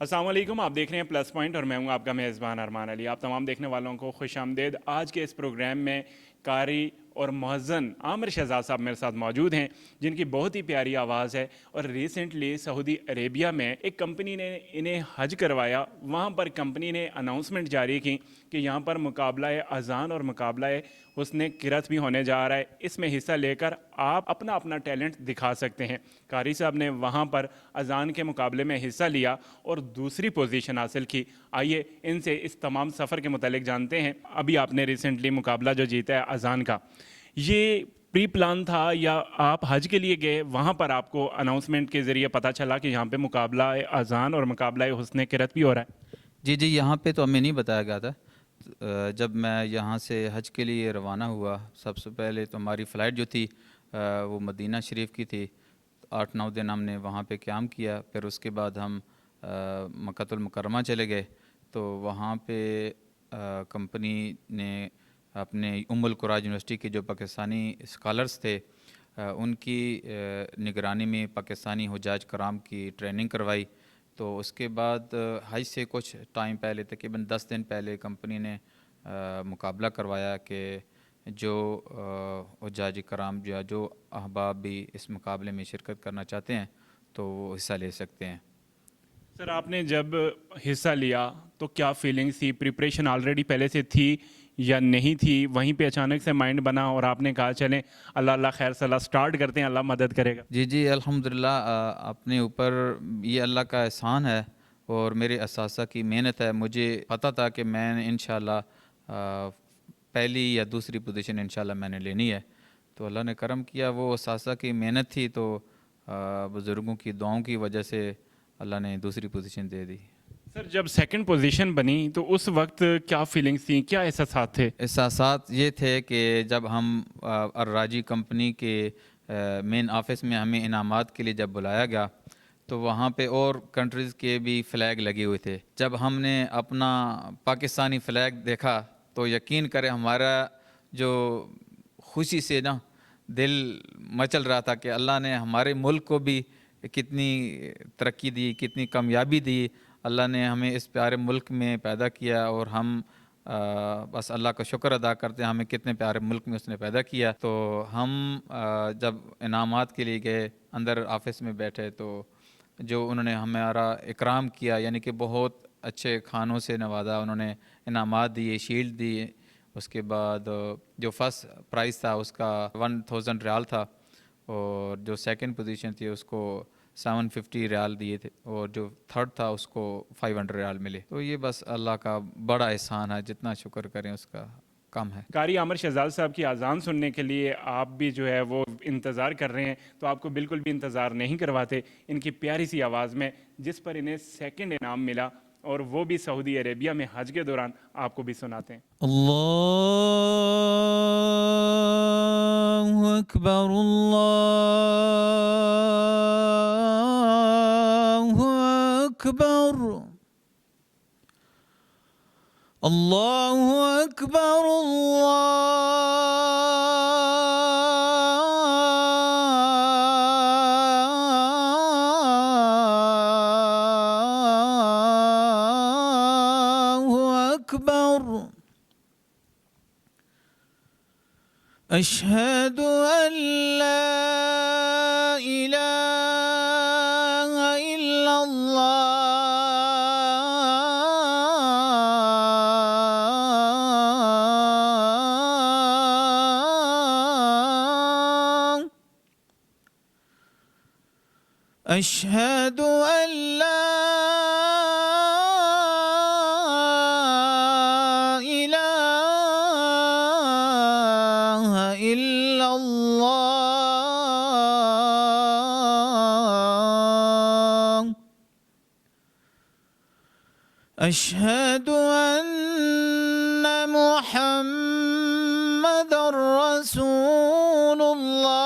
अस्सलाम वालेकुम, आप देख रहे हैं प्लस पॉइंट और मैं हूं आपका मेज़बान अरमान अली। आप तमाम देखने वालों को खुश आमदेद। आज के इस प्रोग्राम में कारी और मुअज़्ज़न आमिर शहज़ाद साहब मेरे साथ मौजूद हैं, जिनकी बहुत ही प्यारी आवाज़ है। और रिसेंटली सऊदी अरेबिया में एक कंपनी ने इन्हें हज करवाया। वहाँ पर कंपनी ने अनाउंसमेंट जारी की कि यहाँ पर मुकाबला अज़ान और मुकाबला हुस्न किरत भी होने जा रहा है। इसमें हिस्सा लेकर आप अपना अपना टैलेंट दिखा सकते हैं। कारी साहब ने वहाँ पर अज़ान के मुकाबले में हिस्सा लिया और दूसरी पोजीशन हासिल की। आइए इनसे इस तमाम सफ़र के मुतालिक जानते हैं। अभी आपने रिसेंटली मुकाबला जो जीता है अज़ान का, ये प्री प्लान था या आप हज के लिए गए, वहाँ पर आपको अनाउंसमेंट के ज़रिए पता चला कि यहाँ पे मुकाबला अज़ान और मुकाबला हुस्न किरत भी हो रहा है? जी जी, यहाँ पे तो हमें नहीं बताया गया था। जब मैं यहाँ से हज के लिए रवाना हुआ, सबसे पहले तो हमारी फ़्लाइट जो थी वो मदीना शरीफ की थी। 8-9 दिन हमने वहाँ पे क़याम किया। फिर उसके बाद हम मक्कातुल मुकर्रमा चले गए। तो वहाँ पे कंपनी ने अपने उम्मुल कुरा यूनिवर्सिटी के जो पाकिस्तानी स्कॉलर्स थे उनकी निगरानी में पाकिस्तानी हुज्जाज कराम की ट्रेनिंग करवाई। तो उसके बाद हज से कुछ टाइम पहले, तकरीबन 10 दिन पहले, कंपनी ने मुकाबला करवाया कि जो हुज्जाज कराम या जो अहबाब भी इस मुकाबले में शिरकत करना चाहते हैं तो वो हिस्सा ले सकते हैं। सर, आपने जब हिस्सा लिया तो क्या फीलिंग्स थी? प्रिपरेशन ऑलरेडी पहले से थी या नहीं थी? वहीं पे अचानक से माइंड बना और आपने कहा चलें अल्लाह अल्लाह खैर सलाह स्टार्ट करते हैं, अल्लाह मदद करेगा? जी जी, अल्हम्दुलिल्लाह अपने ऊपर ये अल्लाह का एहसान है और मेरे असासा की मेहनत है। मुझे पता था कि मैं इंशाल्लाह पहली या दूसरी पोजीशन इंशाल्लाह मैंने लेनी है। तो अल्लाह ने करम किया, वो असासा की मेहनत थी, तो बुज़ुर्गों की दुआओं की वजह से अल्लाह ने दूसरी पोजीशन दे दी। सर, जब सेकंड पोजीशन बनी तो उस वक्त क्या फीलिंग्स थी, क्या एहसास थे? एहसासात ये थे कि जब हम अर्राजी कंपनी के मेन ऑफिस में हमें इनामात के लिए जब बुलाया गया तो वहाँ पे और कंट्रीज़ के भी फ़्लैग लगे हुए थे। जब हमने अपना पाकिस्तानी फ़्लैग देखा तो यकीन करें हमारा जो खुशी से ना दिल मचल रहा था कि अल्लाह ने हमारे मुल्क को भी कितनी तरक्की दी, कितनी कामयाबी दी। अल्लाह ने हमें इस प्यारे मुल्क में पैदा किया और हम बस अल्लाह का शुक्र अदा करते हैं, हमें कितने प्यारे मुल्क में उसने पैदा किया। तो हम जब इनामात के लिए गए, अंदर ऑफिस में बैठे, तो जो उन्होंने हमारा इकराम किया, यानी कि बहुत अच्छे खानों से नवाजा, उन्होंने इनामात दिए, शील्ड दिए। उसके बाद जो फर्स्ट प्राइज़ था उसका 1000 रियाल था और जो सेकंड पोजीशन थी उसको 750 रियाल दिए थे और जो थर्ड था उसको 500 रियाल मिले। तो ये बस अल्लाह का बड़ा एहसान है, जितना शुक्र करें उसका कम है। कारी आमिर शहजाद साहब की अजान सुनने के लिए आप भी जो है वो इंतज़ार कर रहे हैं, तो आपको बिल्कुल भी इंतज़ार नहीं करवाते। इनकी प्यारी सी आवाज़ में, जिस पर इन्हें सेकंड इनाम मिला और वो भी सऊदी अरेबिया में हज के दौरान, आपको भी सुनाते हैं। अल्लाहु अकबर, अल्लाहु अकबर, अल्लाहु अकबर, अल्लाहु अकबर। अशहदु अल्ला इलाहा इल्लल्लाह, अशहदु अल्ला इलाहा इल्लल्लाह, अशहदु अन्ना मुहम्मदर रसूलुल्लाह,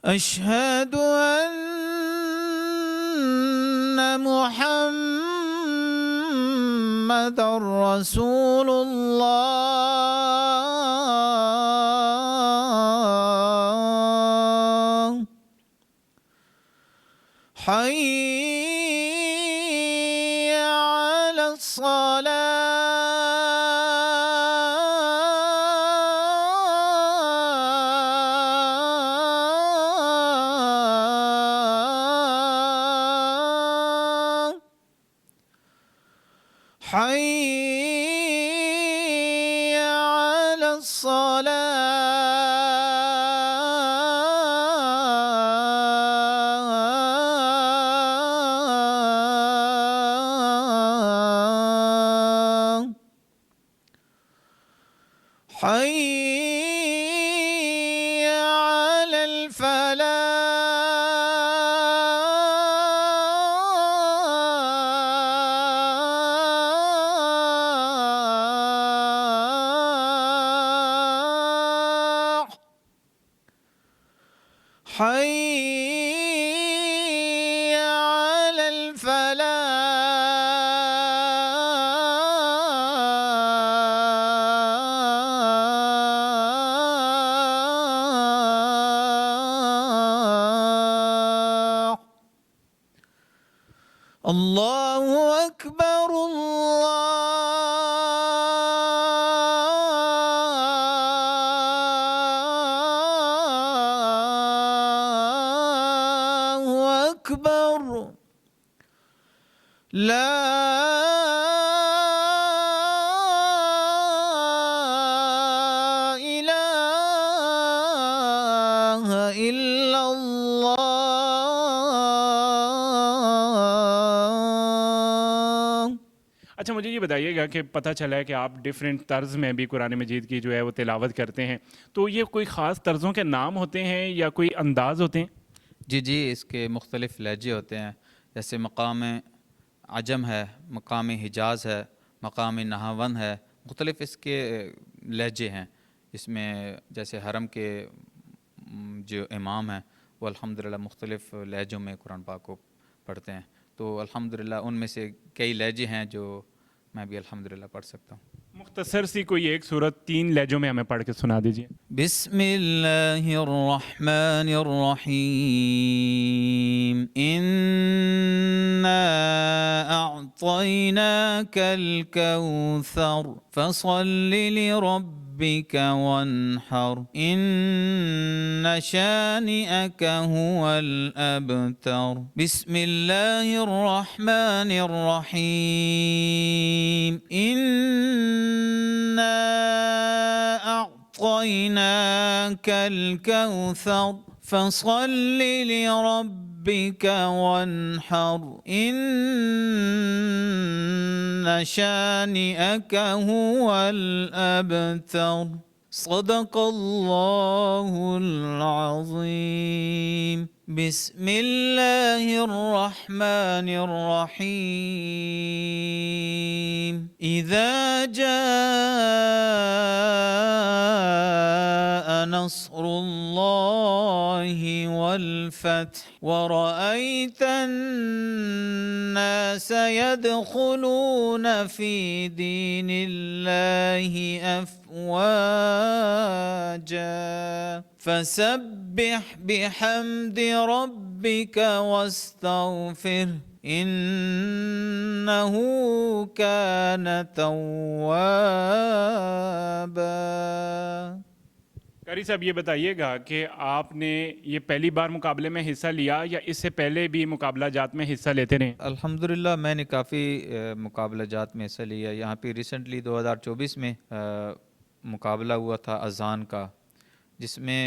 अशहदु अन्ना मुहम्मदर रसूलुल्लाह। حي على الصلاة حي على الصلاة حي على الفلاح حي على الفلاح الله أكبر الله أكبر لا إله إلا الله. अच्छा, मुझे ये बताइएगा कि पता चला है कि आप डिफरेंट तर्ज में भी कुरान मजीद की जो है वो तिलावत करते हैं, तो ये कोई ख़ास तर्ज़ों के नाम होते हैं या कोई अंदाज़ होते हैं? जी जी, इसके मुख्तलिफ़ लहजे होते हैं, जैसे मकाम अजम है, मकाम हिजाज़ है, मकाम नहावन है, मुख्तलिफ़ इसके लहजे हैं. इसमें जैसे हरम के जो इमाम हैं वो अल्हम्दुलिल्लाह मुख्तलिफ़ लहजों में कुरान पाक को पढ़ते हैं, तो अल्हम्दुलिल्लाह उनमें से कई लहजे हैं जो मैं भी अल्हम्दुलिल्लाह पढ़ सकता हूँ. मुख्तसर सी कोई एक सूरत 3 लहजों में हमें पढ़ के सुना दीजिए. बिस्मिल्लाहिर्रहमानिर्रहीम. इन्ना अअतैनाकल कौसर फसल्लि लिरब्बिका वन्हर इन्न शानिअका हुवल अबतर. बिस्मिल्लाहिर्रहमानिर्रहीम. इन्ना أعطيناك الكوثر فصل لربك وانحر إن شانئك هو الأبتر. صدق الله العظيم. بسم الله الرحمن الرحيم. إذا جاء نصر الله والفتح ورأيت الناس يدخلون في دين الله أفواجا فسبح بحمد ربك واستغفره إنه كان توابا. कारी साहब, ये बताइएगा कि आपने ये पहली बार मुकाबले में हिस्सा लिया या इससे पहले भी मुकाबला जात में हिस्सा लेते रहे? अल्हम्दुलिल्लाह मैंने काफ़ी मुकाबला जात में हिस्सा लिया. यहाँ पे रिसेंटली 2024 में मुकाबला हुआ था अज़ान का, जिसमें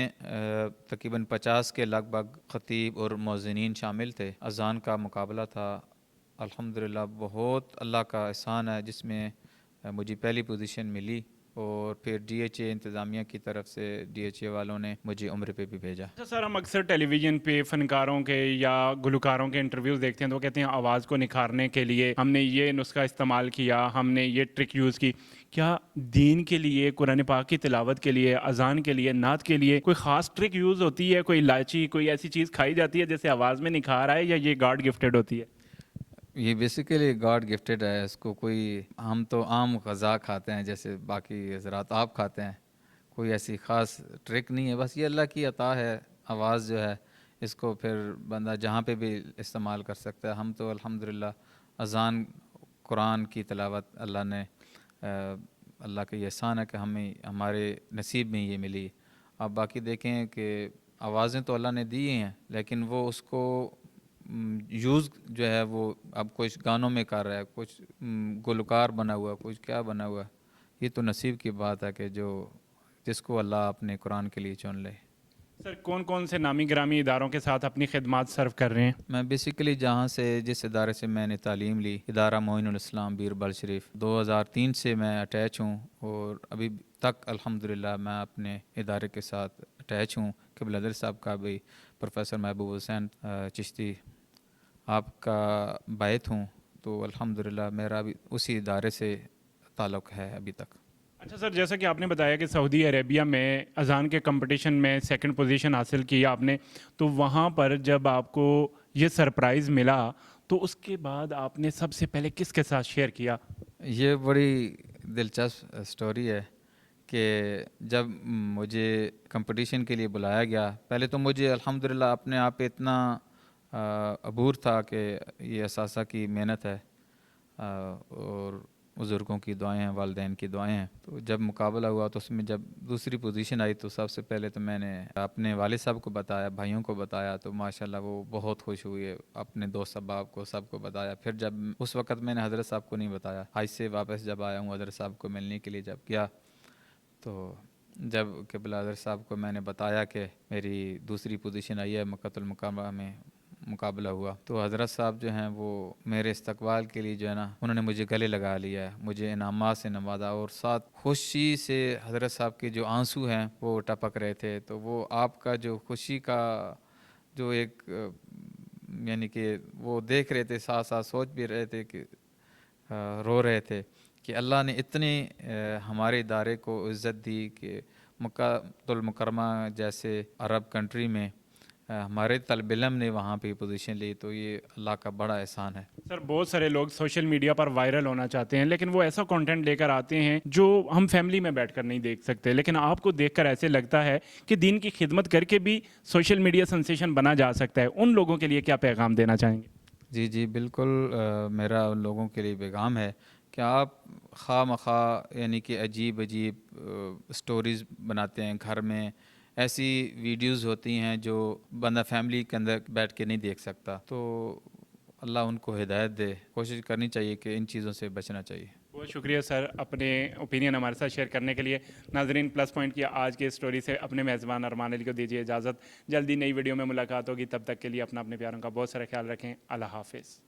तकरीबन 50 के लगभग ख़तीब और मौज़िनीन शामिल थे. अज़ान का मुकाबला था. अल्हम्दुलिल्लाह बहुत अल्लाह का एहसान है जिसमें मुझे पहली पोजीशन मिली और फिर DHA इंतज़ामिया की तरफ से DHA वालों ने मुझे उम्र पे भी भेजा. अच्छा सर, हम अक्सर टेलीविज़न पे फ़नकारों के या गुलकारों के इंटरव्यूज़ देखते हैं तो वो कहते हैं आवाज़ को निखारने के लिए हमने ये नुस्खा इस्तेमाल किया, हमने ये ट्रिक यूज़ की. क्या दीन के लिए, कुरान पाक की तिलावत के लिए, अज़ान के लिए, नात के लिए कोई ख़ास ट्रिक यूज़ होती है? कोई इलायची, कोई ऐसी चीज़ खाई जाती है जैसे आवाज़ में निखार आए, या ये गॉड गिफ्टेड होती है? ये बेसिकली गॉड गिफ्टेड है. इसको कोई, हम तो आम ग़ज़ा खाते हैं जैसे बाकी हज़रात आप खाते हैं, कोई ऐसी ख़ास ट्रिक नहीं है. बस ये अल्लाह की अता है. आवाज़ जो है اس کو پھر بندہ جہاں پہ بھی استعمال کر سکتا ہے. ہم تو الحمدللہ اذان قرآن کی تلاوت اللہ نے اللہ کا یہ احسان ہے کہ ہمیں ہمارے نصیب میں یہ ملی. آپ باقی دیکھیں کہ آوازیں تو اللہ نے دی ہیں لیکن وہ اس کو یوز جو ہے وہ اب کچھ گانوں میں کر رہا ہے, کچھ گلوکار بنا ہوا, کچھ کیا بنا ہوا. یہ تو نصیب کی بات ہے کہ جو جس کو اللہ اپنے قرآن کے لیے چن لے. سر کون کون سے نامی گرامی اداروں کے ساتھ اپنی خدمات سرو کر رہے ہیں؟ میں بیسیکلی جہاں سے جس ادارے سے میں نے تعلیم لی, ادارہ معین الاسلام بیربل شریف, 2003 سے میں اٹیچ ہوں اور ابھی تک الحمدللہ میں اپنے ادارے کے ساتھ اٹیچ ہوں. قبلہ در صاحب کا بھی پروفیسر محبوب حسین چشتی آپ کا بیت ہوں, تو الحمدللہ میرا بھی اسی ادارے سے تعلق ہے ابھی تک. اچھا سر, جیسا کہ آپ نے بتایا کہ سعودی عربیہ میں اذان کے کمپٹیشن میں سیکنڈ پوزیشن حاصل کی آپ نے, تو وہاں پر جب آپ کو یہ سرپرائز ملا تو اس کے بعد آپ نے سب سے پہلے کس کے ساتھ شیئر کیا؟ یہ بڑی دلچسپ سٹوری ہے کہ جب مجھے کمپٹیشن کے لیے بلایا گیا, پہلے تو مجھے الحمدللہ اپنے آپ پہ اتنا عبور تھا کہ یہ اساتذہ کی محنت ہے اور بزرگوں کی دعائیں ہیں, والدین کی دعائیں ہیں. تو جب مقابلہ ہوا تو اس میں جب دوسری پوزیشن آئی تو سب سے پہلے تو میں نے اپنے والد صاحب کو بتایا, بھائیوں کو بتایا, تو ماشاءاللہ وہ بہت خوش ہوئے. اپنے دوست احباب کو سب کو بتایا. پھر جب اس وقت میں نے حضرت صاحب کو نہیں بتایا, حج سے واپس جب آیا ہوں حضرت صاحب کو ملنے کے لیے جب گیا, تو جب قبلہ حضرت صاحب کو میں نے بتایا کہ میری دوسری پوزیشن آئی ہے, مکۃ المکرمہ میں مقابلہ ہوا, تو حضرت صاحب جو ہیں وہ میرے استقبال کے لیے جو ہے نا انہوں نے مجھے گلے لگا لیا ہے, مجھے انعامات سے نوازا, اور ساتھ خوشی سے حضرت صاحب کے جو آنسو ہیں وہ ٹپک رہے تھے. تو وہ آپ کا جو خوشی کا جو ایک یعنی کہ وہ دیکھ رہے تھے, ساتھ ساتھ سوچ بھی رہے تھے کہ رو رہے تھے کہ اللہ نے اتنی ہمارے ادارے کو عزت دی کہ مکہ المکرمہ جیسے عرب کنٹری میں ہمارے طالب علم نے وہاں پہ پوزیشن لی, تو یہ اللہ کا بڑا احسان ہے. سر بہت سارے لوگ سوشل میڈیا پر وائرل ہونا چاہتے ہیں لیکن وہ ایسا کنٹینٹ لے کر آتے ہیں جو ہم فیملی میں بیٹھ کر نہیں دیکھ سکتے, لیکن آپ کو دیکھ کر ایسے لگتا ہے کہ دین کی خدمت کر کے بھی سوشل میڈیا سنسیشن بنا جا سکتا ہے. ان لوگوں کے لیے کیا پیغام دینا چاہیں گے؟ جی جی بالکل, میرا ان لوگوں کے لیے پیغام ہے کہ آپ خواہ مخواہ یعنی کہ عجیب سٹوریز بناتے ہیں گھر میں, ایسی ویڈیوز ہوتی ہیں جو بندہ فیملی کے اندر بیٹھ کے نہیں دیکھ سکتا, تو اللہ ان کو ہدایت دے. کوشش کرنی چاہیے کہ ان چیزوں سے بچنا چاہیے. بہت شکریہ سر اپنے اوپینین ہمارے ساتھ شیئر کرنے کے لیے. ناظرین, پلس پوائنٹ کی آج کے اسٹوری سے اپنے میزبان ارمان علی کو دیجیے اجازت. جلدی نئی ویڈیو میں ملاقات ہوگی, تب تک کے لیے اپنے پیاروں کا بہت سارا خیال رکھیں. اللہ حافظ.